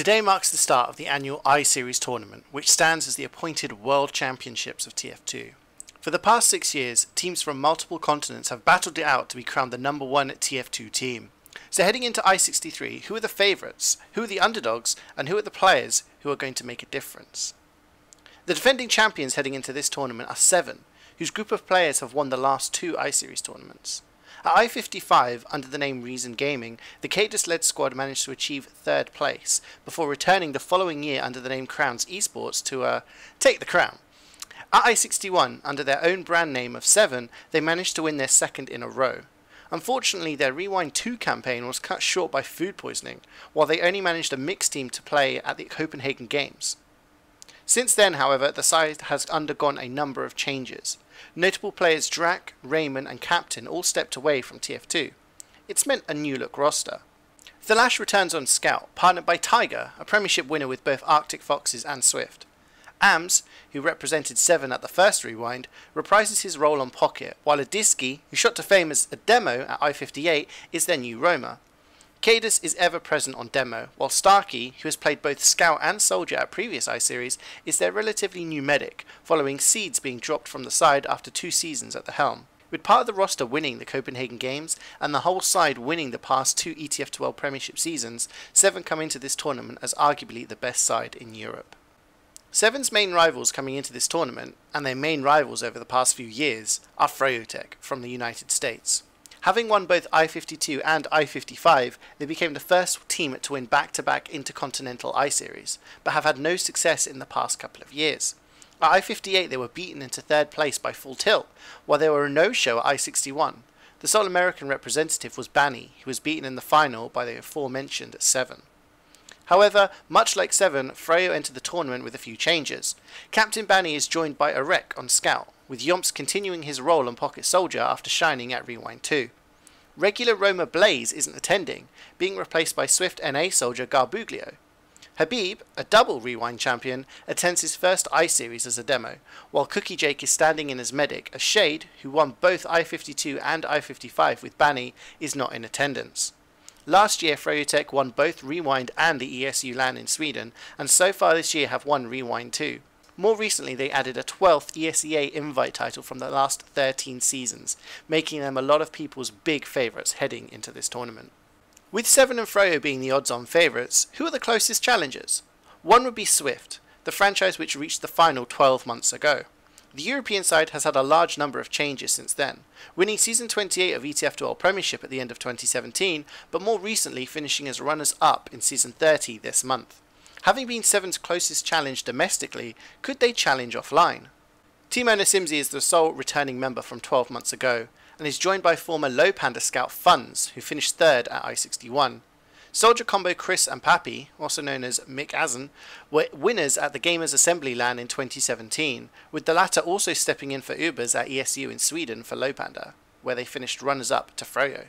Today marks the start of the annual i-Series tournament, which stands as the appointed World Championships of TF2. For the past 6 years, teams from multiple continents have battled it out to be crowned the #1 TF2 team. So heading into i63, who are the favourites, who are the underdogs, and who are the players who are going to make a difference? The defending champions heading into this tournament are Seven, whose group of players have won the last 2 i-Series tournaments. At i55, under the name Reason Gaming, the Cadus-led squad managed to achieve 3rd place, before returning the following year under the name Crowns Esports to take the crown. At i61, under their own brand name of Seven, they managed to win their 2nd in a row. Unfortunately, their Rewind 2 campaign was cut short by food poisoning, while they only managed a mixed team to play at the Copenhagen Games. Since then, however, the side has undergone a number of changes. Notable players Drac, Raymond and Captain all stepped away from TF2. It's meant a new look roster. Thalash returns on Scout, partnered by Tiger, a premiership winner with both Arctic Foxes and Swift. Ams, who represented Seven at the first Rewind, reprises his role on Pocket, while Adiski, who shot to fame as a demo at i58, is their new roamer. Cadus is ever present on demo, while Starkey, who has played both Scout and Soldier at previous i-Series, is their relatively new medic, following Seeds being dropped from the side after 2 seasons at the helm. With part of the roster winning the Copenhagen Games, and the whole side winning the past 2 ETF12 Premiership seasons, Seven come into this tournament as arguably the best side in Europe. Seven's main rivals coming into this tournament, and their main rivals over the past few years, are Freyotech from the United States. Having won both i52 and i55, they became the first team to win back-to-back intercontinental i-Series, but have had no success in the past couple of years. At i58 they were beaten into 3rd place by Full Tilt, while they were a no-show at i61. The sole American representative was Banny, who was beaten in the final by the aforementioned Seven. However, much like Seven, Freyo entered the tournament with a few changes. Captain Banny is joined by Arek on Scout, with Yomps continuing his role on Pocket Soldier after shining at Rewind 2. Regular roamer Blaze isn't attending, being replaced by Swift NA soldier Garbuglio. Habib, a double Rewind champion, attends his first i-Series as a demo, while Cookie Jake is standing in as medic, as Shade, who won both i52 and i55 with Banny, is not in attendance. Last year, Freyotech won both Rewind and the ESU LAN in Sweden, and so far this year have won Rewind 2. More recently, they added a 12th ESEA invite title from the last 13 seasons, making them a lot of people's big favourites heading into this tournament. With Seven and Freyo being the odds-on favourites, who are the closest challengers? One would be Swift, the franchise which reached the final 12 months ago. The European side has had a large number of changes since then, winning Season 28 of ETF12 Premiership at the end of 2017, but more recently finishing as runners-up in Season 30 this month. Having been Seven's closest challenge domestically, could they challenge offline? Team owner Simsy is the sole returning member from 12 months ago, and is joined by former Low Panda scout Funds, who finished 3rd at i61. Soldier combo Chris and Pappy, also known as Mick Azen, were winners at the Gamers Assembly LAN in 2017, with the latter also stepping in for Ubers at ESU in Sweden for Low Panda, where they finished runners-up to Freyo.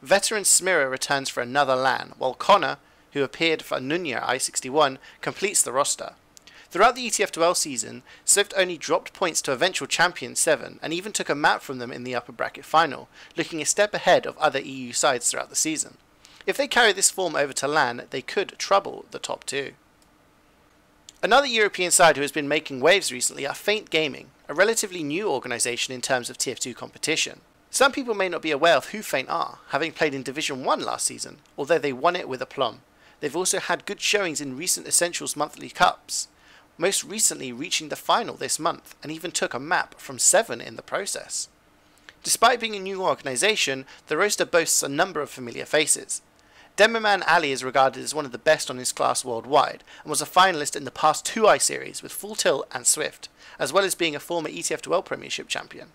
Veteran Smira returns for another LAN, while Connor, who appeared for Nunya at i61, completes the roster. Throughout the ETF12 season, Swift only dropped points to eventual champion Seven, and even took a map from them in the upper bracket final, looking a step ahead of other EU sides throughout the season. If they carry this form over to LAN, they could trouble the top 2. Another European side who has been making waves recently are Feint Gaming, a relatively new organisation in terms of TF2 competition. Some people may not be aware of who Feint are, having played in Division 1 last season, although they won it with aplomb. They've also had good showings in recent Essentials Monthly Cups, most recently reaching the final this month, and even took a map from Seven in the process. Despite being a new organisation, the roster boasts a number of familiar faces. Demoman Ali is regarded as one of the best on his class worldwide, and was a finalist in the past 2 i-Series with Full Tilt and Swift, as well as being a former ETF12 Premiership champion.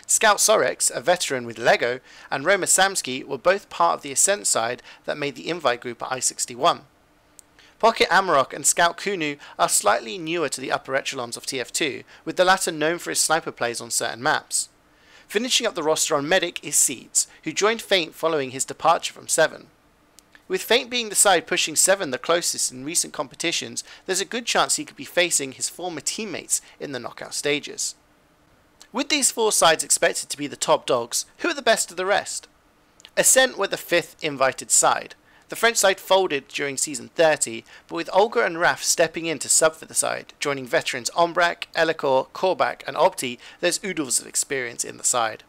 Scout Sorex, a veteran with Lego, and Roma Samsky were both part of the Ascent side that made the invite group at i61. Pocket Amarok and Scout Kunu are slightly newer to the upper echelons of TF2, with the latter known for his sniper plays on certain maps. Finishing up the roster on Medic is Seeds, who joined Feint following his departure from Seven. With Feint being the side pushing Seven the closest in recent competitions, there's a good chance he could be facing his former teammates in the knockout stages. With these 4 sides expected to be the top dogs, who are the best of the rest? Ascent were the 5th invited side. The The French side folded during season 30, but with Olga and Raf stepping in to sub for the side, joining veterans Ombrak, Elikor, Korbak and Opti, there's oodles of experience in the side.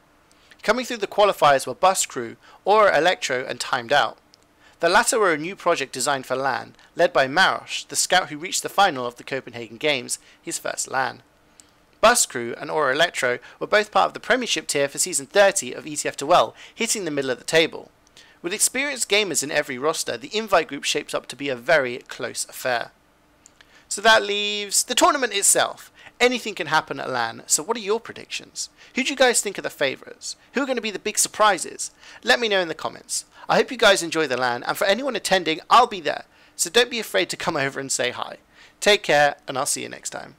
Coming through the qualifiers were Bus Crew, Aura Electro and Timed Out. The latter were a new project designed for LAN, led by Marosh, the scout who reached the final of the Copenhagen Games, his first LAN. Bus Crew and Aura Electro were both part of the Premiership tier for season 30 of ETF2L, hitting the middle of the table. With experienced gamers in every roster, the invite group shapes up to be a very close affair. So that leaves the tournament itself. Anything can happen at LAN, so what are your predictions? Who do you guys think are the favourites? Who are going to be the big surprises? Let me know in the comments. I hope you guys enjoy the LAN, and for anyone attending, I'll be there, so don't be afraid to come over and say hi. Take care, and I'll see you next time.